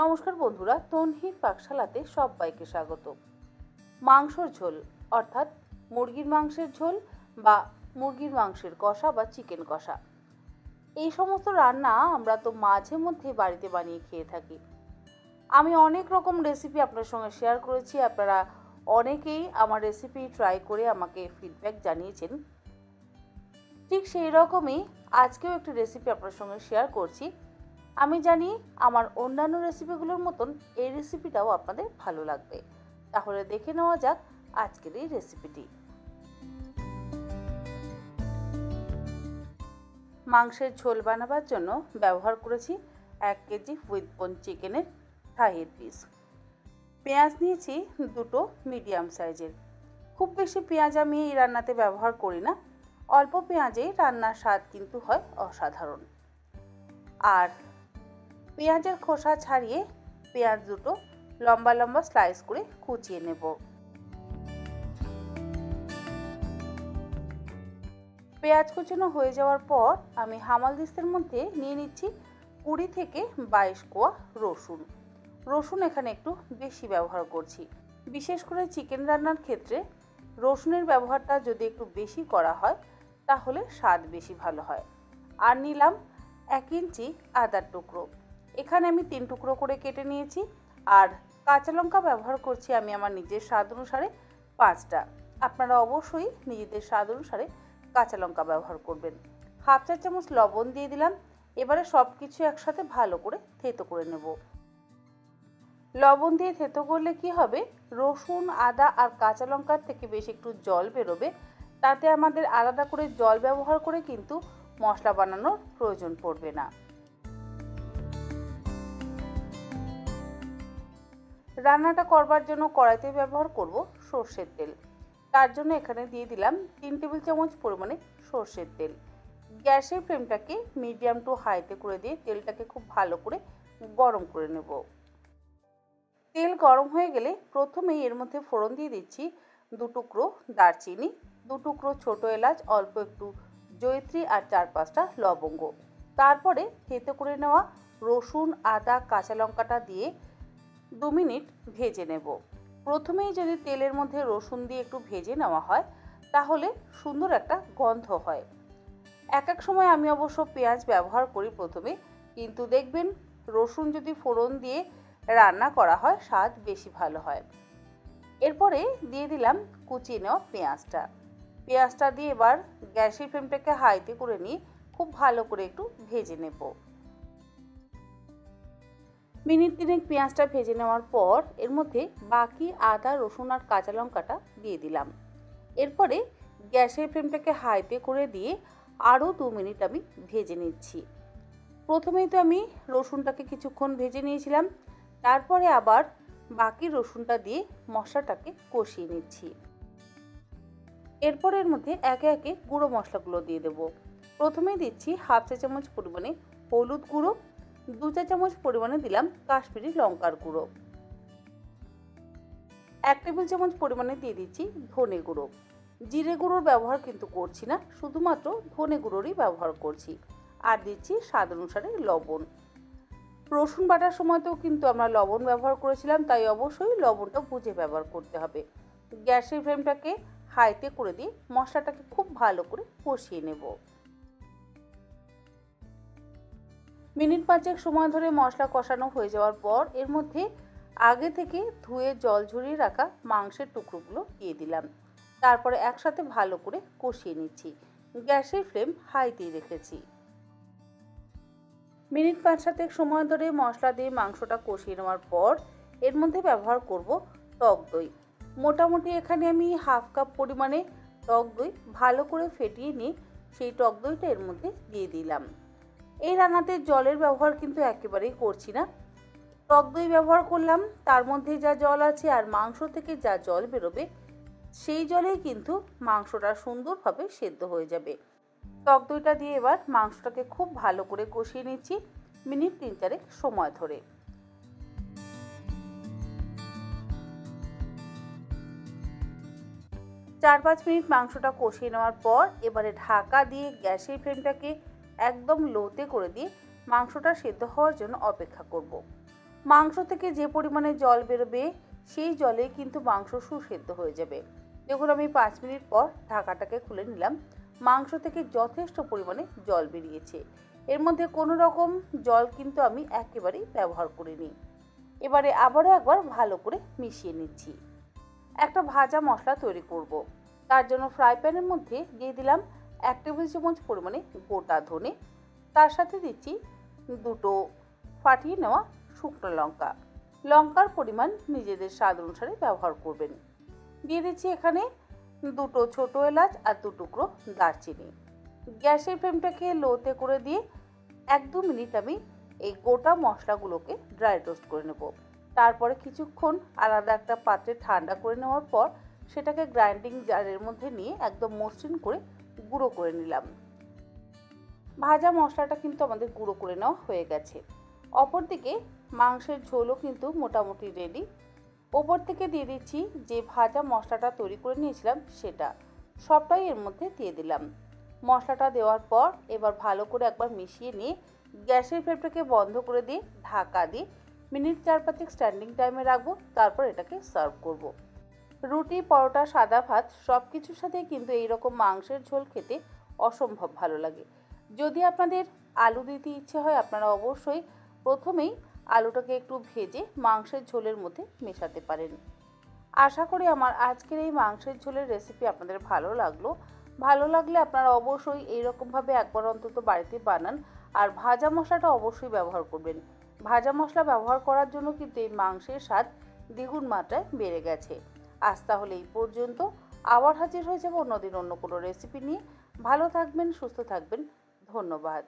নমস্কার বন্ধুরা, তন্হির পাকশালাতে সবাইকে স্বাগত। মাংসর ঝোল অর্থাৎ মুরগির মাংসের ঝোল বা মুরগির মাংসের কষা বা চিকেন কষা, এই সমস্ত রান্না আমরা তো মাঝে মধ্যে বাড়িতে বানিয়ে খেয়ে থাকি। আমি অনেক রকম রেসিপি আপনার সঙ্গে শেয়ার করেছি, আপনারা অনেকেই আমার রেসিপি ট্রাই করে আমাকে ফিডব্যাক জানিয়েছেন। ঠিক সেই রকমই আজকেও একটি রেসিপি আপনার সঙ্গে শেয়ার করছি। আমি জানি আমার অন্যান্য রেসিপিগুলোর মতন এই রেসিপিটাও আপনাদের ভালো লাগবে। তাহলে দেখে নেওয়া যাক আজকের এই রেসিপিটি। মাংসের ঝোল বানাবার জন্য ব্যবহার করেছি 1 কেজি উইথ বোন চিকেনের থাইয়ের পিস। পেঁয়াজ নিয়েছি দুটো মিডিয়াম সাইজের। খুব বেশি পেঁয়াজ আমি এই রান্নাতে ব্যবহার করি না, অল্প পেঁয়াজেই রান্নার স্বাদ কিন্তু হয় অসাধারণ। আর পেঁয়াজের খোসা ছাড়িয়ে পেঁয়াজ দুটো লম্বা লম্বা স্লাইস করে কুচিয়ে নেব। পেঁয়াজ কুচানো হয়ে যাওয়ার পর আমি হামালদিস্তের মধ্যে নিয়ে নিচ্ছি 20 থেকে 22 কোয়া রসুন। রসুন এখানে একটু বেশি ব্যবহার করছি। বিশেষ করে চিকেন রান্নার ক্ষেত্রে রসুনের ব্যবহারটা যদি একটু বেশি করা হয় তাহলে স্বাদ বেশি ভালো হয়। আর নিলাম 1 ইঞ্চি আদার টুকরো, এখানে আমি 3 টুকরো করে কেটে নিয়েছি। আর কাঁচা লঙ্কা ব্যবহার করছি আমি আমার নিজের স্বাদ অনুসারে 5টা। আপনারা অবশ্যই নিজেদের স্বাদ অনুসারে কাঁচা লঙ্কা ব্যবহার করবেন। হাফ চা চামচ লবণ দিয়ে দিলাম। এবারে সব কিছু একসাথে ভালো করে থেতো করে নেব। লবণ দিয়ে থেতো করলে কি হবে, রসুন আদা আর কাঁচা লঙ্কার থেকে বেশ একটু জল বেরোবে। তাতে আমাদের আলাদা করে জল ব্যবহার করে কিন্তু মশলা বানানোর প্রয়োজন পড়বে না। রান্নাটা করবার জন্য কড়াইতে ব্যবহার করব সর্ষের তেল। তার জন্য এখানে দিয়ে দিলাম 3 টেবিল চামচ পরিমাণে সর্ষের তেল। গ্যাসের ফ্লেমটাকে মিডিয়াম টু হাইতে করে দিয়ে তেলটাকে খুব ভালো করে গরম করে নেব। তেল গরম হয়ে গেলে প্রথমেই এর মধ্যে ফোড়ন দিয়ে দিচ্ছি 2 টুকরো দারচিনি, 2 টুকরো ছোটো এলাচ, অল্প একটু জয়িত্রী আর 4-5টা লবঙ্গ। তারপরে থেতো করে নেওয়া রসুন আদা কাঁচা লঙ্কাটা দিয়ে 2 মিনিট ভেজে নেব। প্রথমেই যদি তেলের মধ্যে রসুন দিয়ে একটু ভেজে নেওয়া হয় তাহলে সুন্দর একটা গন্ধ হয়। এক সময় আমি অবশ্য পেঁয়াজ ব্যবহার করি প্রথমে, কিন্তু দেখবেন রসুন যদি ফোড়ন দিয়ে রান্না করা হয় স্বাদ বেশি ভালো হয়। এরপরে দিয়ে দিলাম কুচিয়ে নেওয়া পেঁয়াজটা দিয়ে এবার গ্যাসের ফ্লেমটাকে হাইতে করে নিয়ে খুব ভালো করে একটু ভেজে নেব। মিনিট 3 পেঁয়াজটা ভেজে নেওয়ার পর এর মধ্যে বাকি আদা রসুন আর কাঁচা লঙ্কাটা দিয়ে দিলাম। এরপরে গ্যাসের ফ্লেমটাকে হাইতে করে দিয়ে আরও 2 মিনিট আমি ভেজে নিচ্ছি। প্রথমেই তো আমি রসুনটাকে কিছুক্ষণ ভেজে নিয়েছিলাম, তারপরে আবার বাকি রসুনটা দিয়ে মশলাটাকে কষিয়ে নিচ্ছি। এরপর এর মধ্যে একে একে গুঁড়ো মশলাগুলো দিয়ে দেব। প্রথমেই দিচ্ছি হাফ চা চামচ পরিমাণে হলুদ গুঁড়ো, 2 চা চামচ পরিমাণে দিলাম কাশ্মীরি লঙ্কার গুঁড়ো, 1 টেবিল চামচ পরিমাণে দিয়ে দিচ্ছি ধনে গুঁড়ো। জিরে গুঁড়োর ব্যবহার কিন্তু করছি না, শুধুমাত্র ধনে গুঁড়োরই ব্যবহার করছি। আর দিচ্ছি স্বাদ অনুসারে লবণ। রসুন বাটার সময়তেও কিন্তু আমরা লবণ ব্যবহার করেছিলাম, তাই অবশ্যই লবণটা বুঝে ব্যবহার করতে হবে। গ্যাসের ফ্লেমটাকে হাইতে করে দিয়ে মশলাটাকে খুব ভালো করে কষিয়ে নেব। মিনিট 5 সময় ধরে মশলা কষানো হয়ে যাওয়ার পর এর মধ্যে আগে থেকে ধুয়ে জল ঝরিয়ে রাখা মাংসের টুকরোগুলো দিয়ে দিলাম। তারপরে একসাথে ভালো করে কষিয়ে নিচ্ছি। গ্যাসের ফ্লেম হাইতেই রেখেছি। মিনিট 5-7 সময় ধরে মশলা দিয়ে মাংসটা কষিয়ে নেওয়ার পর এর মধ্যে ব্যবহার করব টক দই। মোটামুটি এখানে আমি হাফ কাপ পরিমাণে টক দই ভালো করে ফেটিয়ে নিয়ে সেই টক দইটা এর মধ্যে দিয়ে দিলাম। এই রান্নাতে জলের ব্যবহার কিন্তু একেবারেই করছি না। টক দই ব্যবহার করলাম, তার মধ্যে যা জল আছে আর মাংস থেকে যা জল বেরোবে সেই জলেই কিন্তু মাংসটা সুন্দরভাবে সেদ্ধ হয়ে যাবে। টক দইটা দিয়ে এবার মাংসটাকে খুব ভালো করে কষিয়ে নিচ্ছি মিনিট 3-4 সময় ধরে। 4-5 মিনিট মাংসটা কষিয়ে নেওয়ার পর এবারে ঢাকা দিয়ে গ্যাসের ফ্লেমটাকে একদম লোতে করে দিয়ে মাংসটা সেদ্ধ হওয়ার জন্য অপেক্ষা করব। মাংস থেকে যে পরিমাণে জল বেরোবে সেই জলে কিন্তু মাংস সুসেদ্ধ হয়ে যাবে। দেখুন আমি 5 মিনিট পর ঢাকাটাকে খুলে নিলাম। মাংস থেকে যথেষ্ট পরিমাণে জল বেরিয়েছে। এর মধ্যে কোনো রকম জল কিন্তু আমি একেবারেই ব্যবহার করিনি। এবারে আবারও একবার ভালো করে মিশিয়ে নিচ্ছি। একটা ভাজা মশলা তৈরি করব। তার জন্য ফ্রাই প্যানের মধ্যে দিয়ে দিলাম 1 টেবিল চামচ পরিমাণে গোটা ধনে, তার সাথে দিচ্ছি 2টো ফাটিয়ে নেওয়া শুকনো লঙ্কা। লঙ্কার পরিমাণ নিজেদের স্বাদ অনুসারে ব্যবহার করবেন। দিয়ে দিচ্ছি এখানে 2টো ছোটো এলাচ আর 2 টুকরো দারচিনি। গ্যাসের ফ্লেমটাকে লোতে করে দিয়ে 1-2 মিনিট আমি এই গোটা মশলাগুলোকে ড্রাই রোস্ট করে নেব। তারপরে কিছুক্ষণ আলাদা একটা পাত্রে ঠান্ডা করে নেওয়ার পর সেটাকে গ্রাইন্ডিং জারের মধ্যে নিয়ে একদম মসৃণ করে গুঁড়ো করে নিলাম। ভাজা মশলাটা কিন্তু আমাদের গুঁড়ো করে নেওয়া হয়ে গেছে। অপরদিকে মাংসের ঝোলও কিন্তু মোটামুটি রেডি। ওপর থেকে দিয়ে দিচ্ছি যে ভাজা মশলাটা তৈরি করে নিয়েছিলাম সেটা সবটাই এর মধ্যে দিয়ে দিলাম। মশলাটা দেওয়ার পর এবার ভালো করে একবার মিশিয়ে নিয়ে গ্যাসের ফ্লেমটাকে বন্ধ করে দিয়ে ঢাকা দিয়ে মিনিট 4-5 স্ট্যান্ডিং টাইমে রাখবো। তারপর এটাকে সার্ভ করব। রুটি, পরোটা, সাদা ভাত সব কিছুর সাথে কিন্তু এইরকম মাংসের ঝোল খেতে অসম্ভব ভালো লাগে। যদি আপনাদের আলু দিতে ইচ্ছে হয় আপনারা অবশ্যই প্রথমেই আলুটাকে একটু ভেজে মাংসের ঝোলের মধ্যে মেশাতে পারেন। আশা করি আমার আজকের এই মাংসের ঝোলের রেসিপি আপনাদের ভালো লাগলো। ভালো লাগলে আপনারা অবশ্যই এইরকমভাবে একবার অন্তত বাড়িতে বানান আর ভাজা মশলাটা অবশ্যই ব্যবহার করবেন। ভাজা মশলা ব্যবহার করার জন্য কিন্তু এই মাংসের স্বাদ দ্বিগুণ মাত্রায় বেড়ে গেছে। আজ তাহলে এই পর্যন্ত। আবার হাজির হয়ে যাব অন্যদিন অন্য কোনো রেসিপি নিয়ে। ভালো থাকবেন, সুস্থ থাকবেন। ধন্যবাদ।